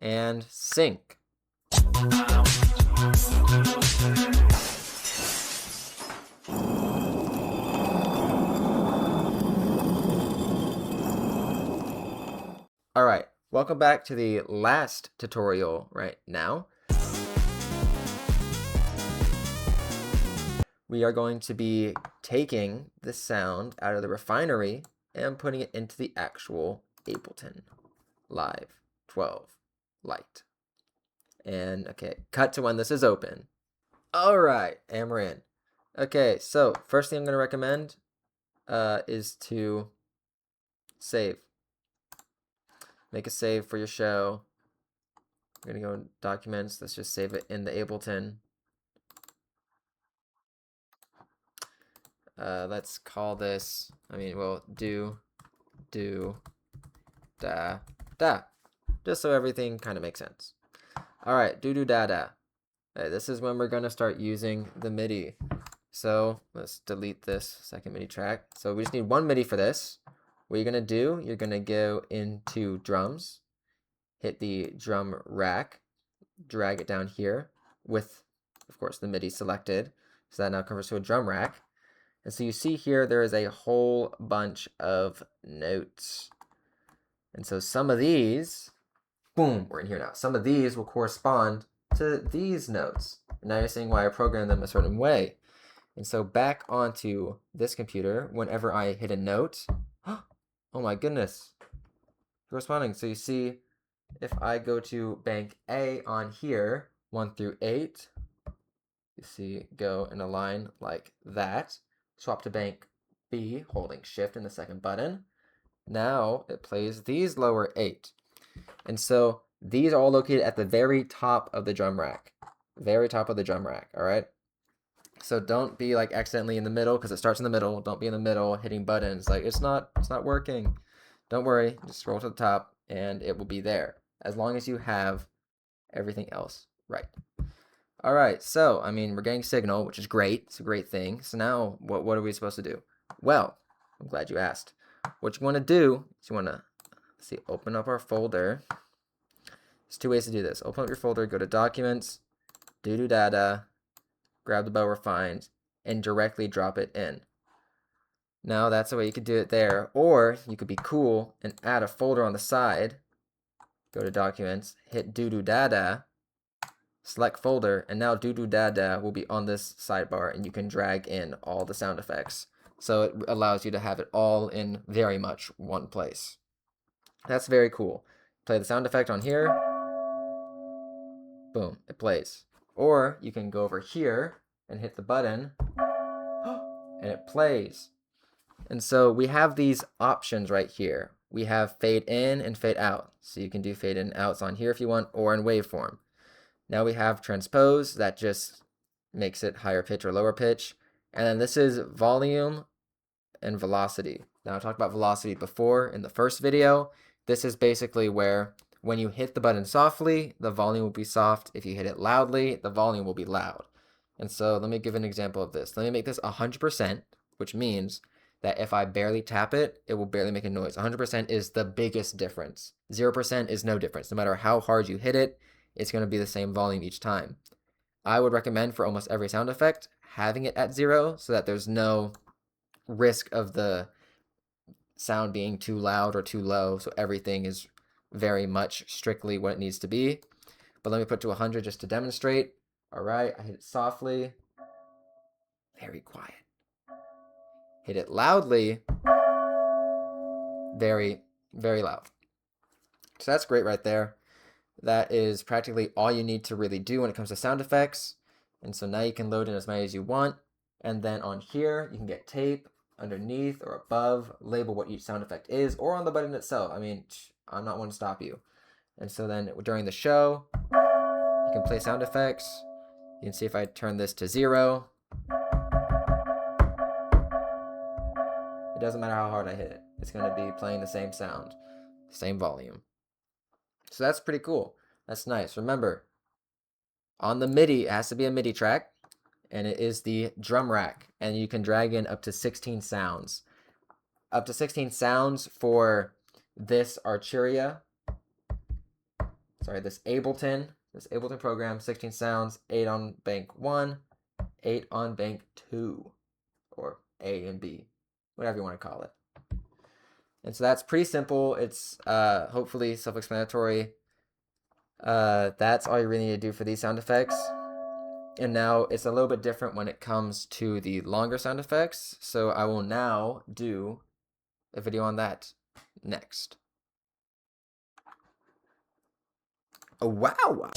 and sync. All right, welcome back to the last tutorial right now. We are going to be taking the sound out of the refinery and putting it into the actual Ableton Live 12 Lite. And okay, cut to when this is open. All right, and we're in. Okay, so first thing I'm going to recommend is to save. Make a save for your show. We're going to go in Documents. Let's just save it in the Ableton. Let's call this, we'll do, da, da. Just so everything kind of makes sense. All right, da, da. Right, this is when we're going to start using the MIDI. So let's delete this second MIDI track. So we just need one MIDI for this. What you're going to do, you're going to go into drums, hit the drum rack, drag it down here with, of course, the MIDI selected. So that now converts to a drum rack. And so you see here, there is a whole bunch of notes. And so some of these, boom, we're in here now. Some of these will correspond to these notes. And now you're seeing why I programmed them a certain way. And so back onto this computer, whenever I hit a note, oh my goodness, corresponding. So you see, if I go to bank A on here, 1 through 8, you see, go in a line like that. Swap to bank B, holding shift in the second button. Now it plays these lower 8. And so these are all located at the very top of the drum rack. Very top of the drum rack, all right? So don't be like accidentally in the middle, because it starts in the middle. Don't be in the middle hitting buttons. Like it's not working. Don't worry, just scroll to the top and it will be there, as long as you have everything else right. All right, so we're getting signal, which is great. It's a great thing. So now what are we supposed to do? Well, I'm glad you asked. What you want to do is you want to open up our folder. There's 2 ways to do this. Open up your folder, go to Documents, data, grab the bow refined, and directly drop it in. Now that's the way you could do it there. Or you could be cool and add a folder on the side. Go to Documents, hit data, select folder, and now dada will be on this sidebar, and you can drag in all the sound effects. So it allows you to have it all in very much one place. That's very cool. Play the sound effect on here. Boom, it plays. Or you can go over here and hit the button, and it plays. And so we have these options right here. We have fade in and fade out. So you can do fade in and outs on here if you want, or in waveform. Now we have transpose, that just makes it higher pitch or lower pitch. And then this is volume and velocity. Now I talked about velocity before in the first video. This is basically where when you hit the button softly, the volume will be soft. If you hit it loudly, the volume will be loud. And so let me give an example of this. Let me make this 100%, which means that if I barely tap it, it will barely make a noise. 100% is the biggest difference. 0% is no difference. No matter how hard you hit it, it's going to be the same volume each time. I would recommend for almost every sound effect having it at 0 so that there's no risk of the sound being too loud or too low. So everything is very much strictly what it needs to be. But let me put to 100 just to demonstrate. All right, I hit it softly. Very quiet. Hit it loudly. Very, very loud. So that's great right there. That is practically all you need to really do when it comes to sound effects. And so now you can load in as many as you want. And then on here, you can get tape underneath or above, label what each sound effect is, or on the button itself. I'm not one to stop you. And so then during the show, you can play sound effects. You can see if I turn this to 0, it doesn't matter how hard I hit it. It's going to be playing the same sound, same volume. So that's pretty cool. That's nice. Remember, on the MIDI, it has to be a MIDI track, and it is the drum rack, and you can drag in up to 16 sounds. Up to 16 sounds for this Archeria. this Ableton program, 16 sounds, 8 on bank 1, 8 on bank 2, or A and B, whatever you want to call it. And so that's pretty simple. It's hopefully self-explanatory. That's all you really need to do for these sound effects. And now it's a little bit different when it comes to the longer sound effects. So I will now do a video on that next. Oh, wow.